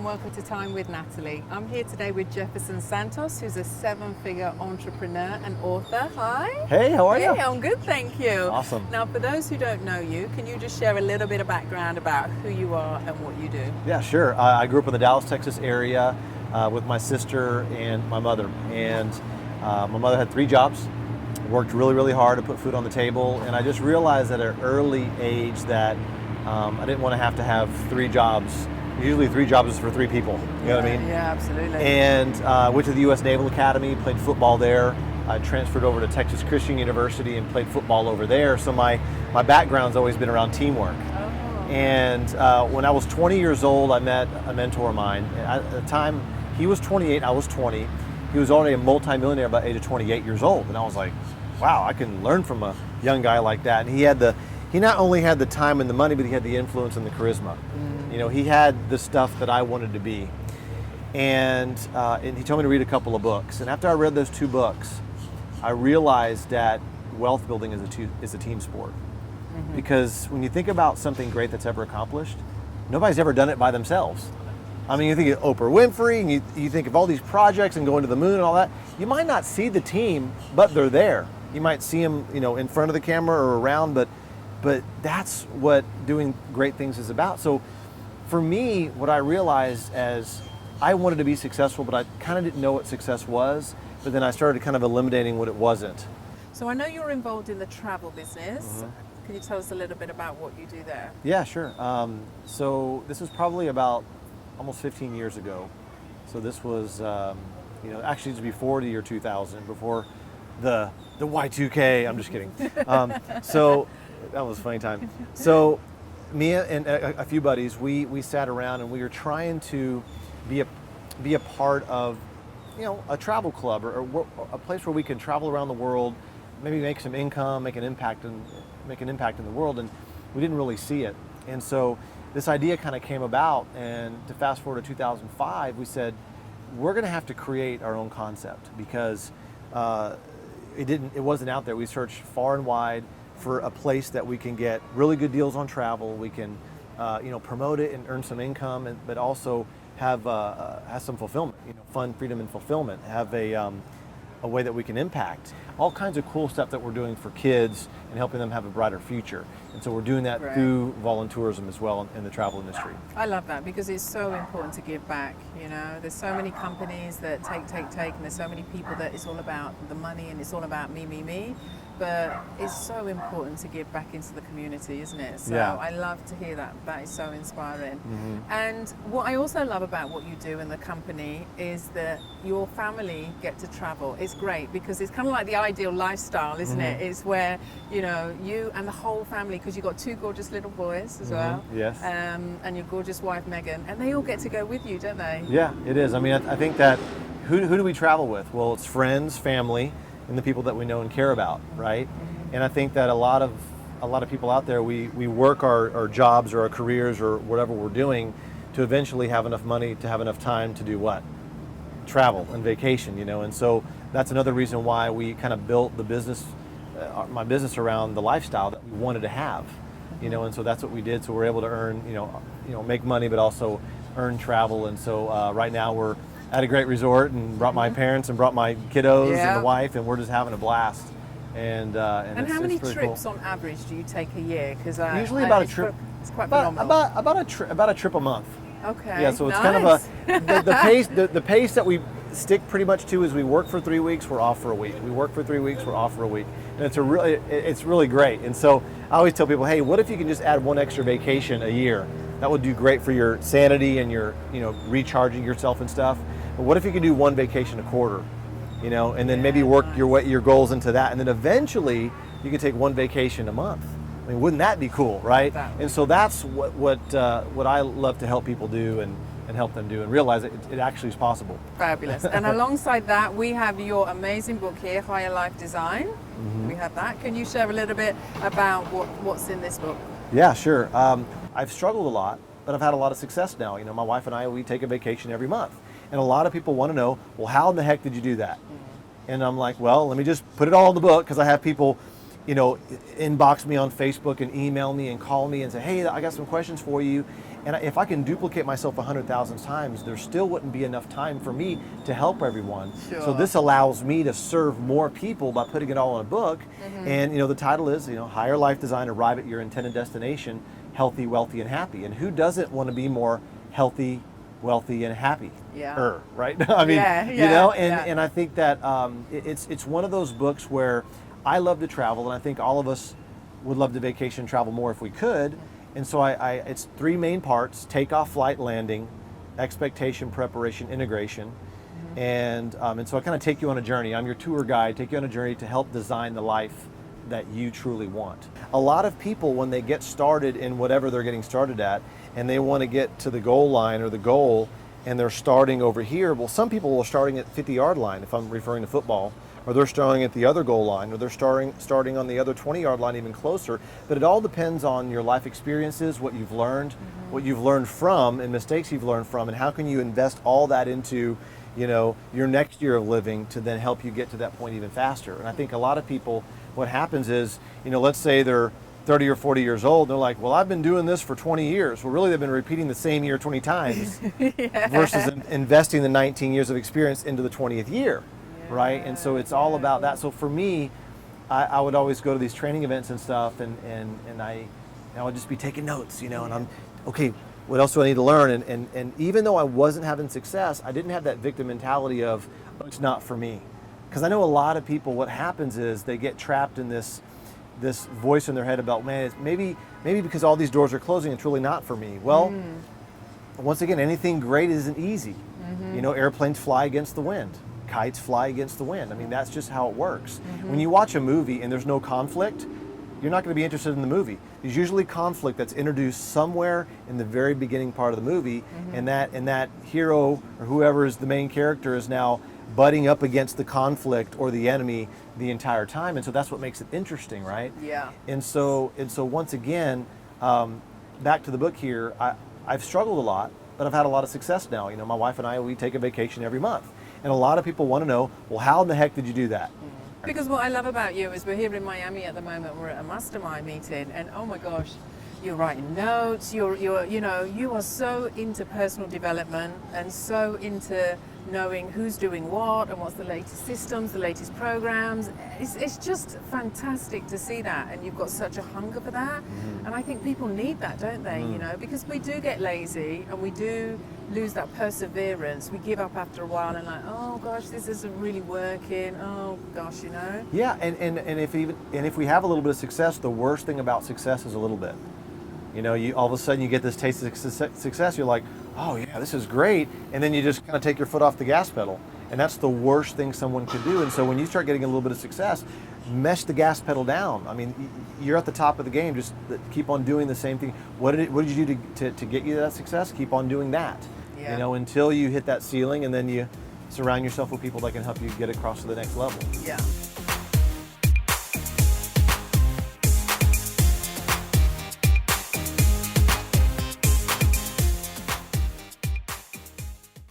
and welcome to Time with Natalie. I'm here today with Jefferson Santos, who's a seven-figure entrepreneur and author. Hi. Hey, how are you? Hey, I'm good, thank you. Awesome. Now, for those who don't know you, can you just share a little bit of background about who you are and what you do? Yeah, sure. I grew up in the Dallas, Texas area with my sister and my mother. And my mother had 3 jobs, worked really, really hard to put food on the table. And I just realized at an early age that I didn't want to have 3 jobs. Usually 3 jobs is for 3 people, you know what I mean? Yeah, absolutely. And went to the U.S. Naval Academy, played football there. I transferred over to Texas Christian University and played football over there. So my background's always been around teamwork. Oh. And when I was 20 years old, I met a mentor of mine. At the time, he was 28, I was 20. He was already a multimillionaire by the age of 28 years old. And I was like, wow, I can learn from a young guy like that. And he not only had the time and the money, but he had the influence and the charisma. You know, he had the stuff that I wanted to be. And he told me to read a couple of books. And after I read those 2 books, I realized that wealth building is a team sport. Mm-hmm. Because when you think about something great that's ever accomplished, nobody's ever done it by themselves. I mean, you think of Oprah Winfrey, and you think of all these projects and going to the moon and all that. You might not see the team, but they're there. You might see them, you know, in front of the camera or around, but that's what doing great things is about. So for me, what I realized as I wanted to be successful, but I kind of didn't know what success was, but then I started kind of eliminating what it wasn't. So I know you're involved in the travel business. Mm-hmm. Can you tell us a little bit about what you do there? Yeah, sure. So this was probably about almost 15 years ago. So this was, actually it's before the year 2000, before the Y2K. I'm just kidding. So that was a funny time. So me and a few buddies, we sat around and we were trying to be a part of, a travel club or a place where we can travel around the world, maybe make some income, make an impact in the world, and we didn't really see it. And so this idea kind of came about, and to fast forward to 2005, we said we're going to have to create our own concept because it wasn't out there. We searched far and wide for a place that we can get really good deals on travel. We can, promote it and earn some income, but also have some fulfillment. Fun, freedom, and fulfillment. Have a way that we can impact. All kinds of cool stuff that we're doing for kids and helping them have a brighter future. And so we're doing that through volunteerism as well in the travel industry. I love that because it's so important to give back. There's so many companies that take, and there's so many people that it's all about the money and it's all about me. But it's so important to give back into the community, isn't it? So yeah. I love to hear that. That is so inspiring. Mm-hmm. And what I also love about what you do in the company is that your family get to travel. It's great because it's kind of like the ideal lifestyle, isn't mm-hmm. it? It's where, you and the whole family, because you've got 2 gorgeous little boys as mm-hmm. well. Yes. And your gorgeous wife, Megan, and they all get to go with you, don't they? Yeah, it is. I mean, I think that who do we travel with? Well, it's friends, family, and the people that we know and care about, right? And I think that a lot of people out there, we work our jobs or our careers or whatever we're doing to eventually have enough money to have enough time to do what? Travel and vacation, and so that's another reason why we kind of built the business, my business around the lifestyle that we wanted to have, and so that's what we did. So we're able to earn, make money, but also earn travel. And so right now we're at a great resort and brought my parents and brought my kiddos and the wife, and we're just having a blast. And how many trips cool. on average do you take a year? Because usually about a trip. It's quite phenomenal. About a trip a month. Okay. Yeah, so it's nice. kind of the pace that we stick pretty much to is we work for 3 weeks, we're off for a week. We work for 3 weeks, we're off for a week, and it's really great. And so I always tell people, hey, what if you can just add 1 extra vacation a year? That would do great for your sanity and your recharging yourself and stuff. But what if you could do 1 vacation a quarter, and then maybe work your goals into that, and then eventually you could take 1 vacation a month. I mean, wouldn't that be cool, right? And so that's what I love to help people do and help them do and realize that it actually is possible. Fabulous. And alongside that, we have your amazing book here, Higher Life Design. Mm-hmm. We have that. Can you share a little bit about what's in this book? Yeah, sure. I've struggled a lot, but I've had a lot of success now. My wife and I, we take a vacation every month. And a lot of people want to know, well, how in the heck did you do that? Mm-hmm. And I'm like, well, let me just put it all in the book, because I have people you know, inbox me on Facebook and email me and call me and say, hey, I got some questions for you. And if I can duplicate myself 100,000 times, there still wouldn't be enough time for me to help everyone. Sure. So this allows me to serve more people by putting it all in a book. And, you know, the title is, you know, Higher Life Design, Arrive at Your Intended Destination, Healthy, Wealthy, and Happy. And who doesn't want to be more healthy, wealthy, and happy? Yeah. Right? I mean, Yeah, you know, yeah. and I think that it's one of those books where I love to travel, and I think all of us would love to vacation and travel more if we could. And so it's 3 main parts: takeoff, flight, landing, expectation, preparation, integration. And so I kind of take you on a journey. I'm your tour guide, take you on a journey to help design the life that you truly want. A lot of people, when they get started in whatever they're getting started at, and they want to get to the goal line or the goal, and they're starting over here, well, some people are starting at 50-yard line, if I'm referring to football, or they're starting at the other goal line, or they're starting on the other 20-yard line, even closer. But it all depends on your life experiences, what you've learned, what you've learned from, and mistakes you've learned from, and how can you invest all that into, you know, your next year of living to then help you get to that point even faster. And I think a lot of people, what happens is, you know, let's say they're 30 or 40 years old, they're like, well, I've been doing this for 20 years. Well, really, they've been repeating the same year 20 times versus investing the 19 years of experience into the 20th year. Right? And so it's all about that. So for me, I would always go to these training events and stuff, and I would just be taking notes, you know, and I'm, okay, what else do I need to learn? And even though I wasn't having success, I didn't have that victim mentality of, oh, it's not for me. Because I know a lot of people, what happens is they get trapped in this voice in their head about, man, it's maybe because all these doors are closing, it's really not for me. Well, once again, anything great isn't easy. You know, airplanes fly against the wind. Kites fly against the wind. I mean, that's just how it works. When you watch a movie and there's no conflict, you're not going to be interested in the movie. There's usually conflict that's introduced somewhere in the very beginning part of the movie, and that hero or whoever is the main character is now butting up against the conflict or the enemy the entire time, and so that's what makes it interesting, right? Yeah. And so once again, back to the book here, I've struggled a lot, but I've had a lot of success now. You know, my wife and I, we take a vacation every month. And a lot of people want to know, well, how in the heck did you do that? Because what I love about you is we're here in Miami at the moment. We're at a mastermind meeting, and oh my gosh, you're writing notes. You're you know, you are so into personal development and so into knowing who's doing what and what's the latest systems, the latest programs. It's just fantastic to see that, and you've got such a hunger for that. And I think people need that, don't they? You know, because we do get lazy and we do lose that perseverance. We give up after a while and like, oh gosh, this isn't really working. Oh gosh, you know. Yeah, and if we have a little bit of success, the worst thing about success is a little bit. You know, you all of a sudden you get this taste of success. You're like, oh yeah, this is great, and then you just kind of take your foot off the gas pedal, and that's the worst thing someone could do. And so when you start getting a little bit of success, mesh the gas pedal down. I mean, you're at the top of the game. Just keep on doing the same thing. What did you do to get you that success? Keep on doing that. Yeah. You know, until you hit that ceiling, and then you surround yourself with people that can help you get across to the next level. Yeah.